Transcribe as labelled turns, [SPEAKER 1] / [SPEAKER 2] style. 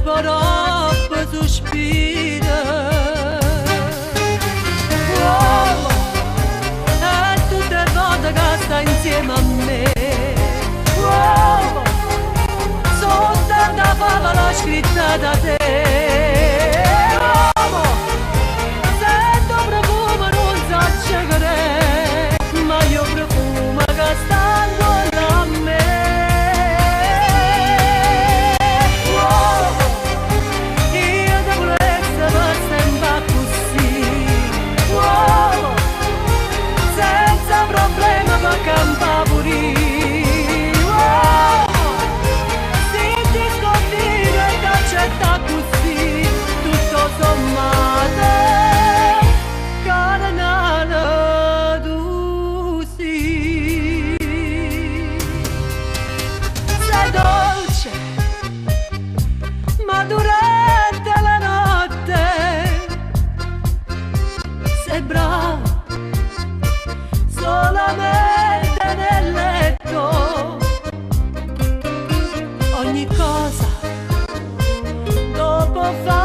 [SPEAKER 1] troppo sospira. Uomo, e tutte le volte che sta insieme a me. Uomo, soltanto favola scritta da te. Uomo, sento profumo non so cegare, ma io profumo che sta intorno a me. Uomo, io devo essere per sempre così. Uomo, senza problema per campare pure. Accetta così, tutto sommato, carnale tu sì. Sei dolce, ma durante la notte sei bravo, solamente nel letto. Ogni cosa dopo fa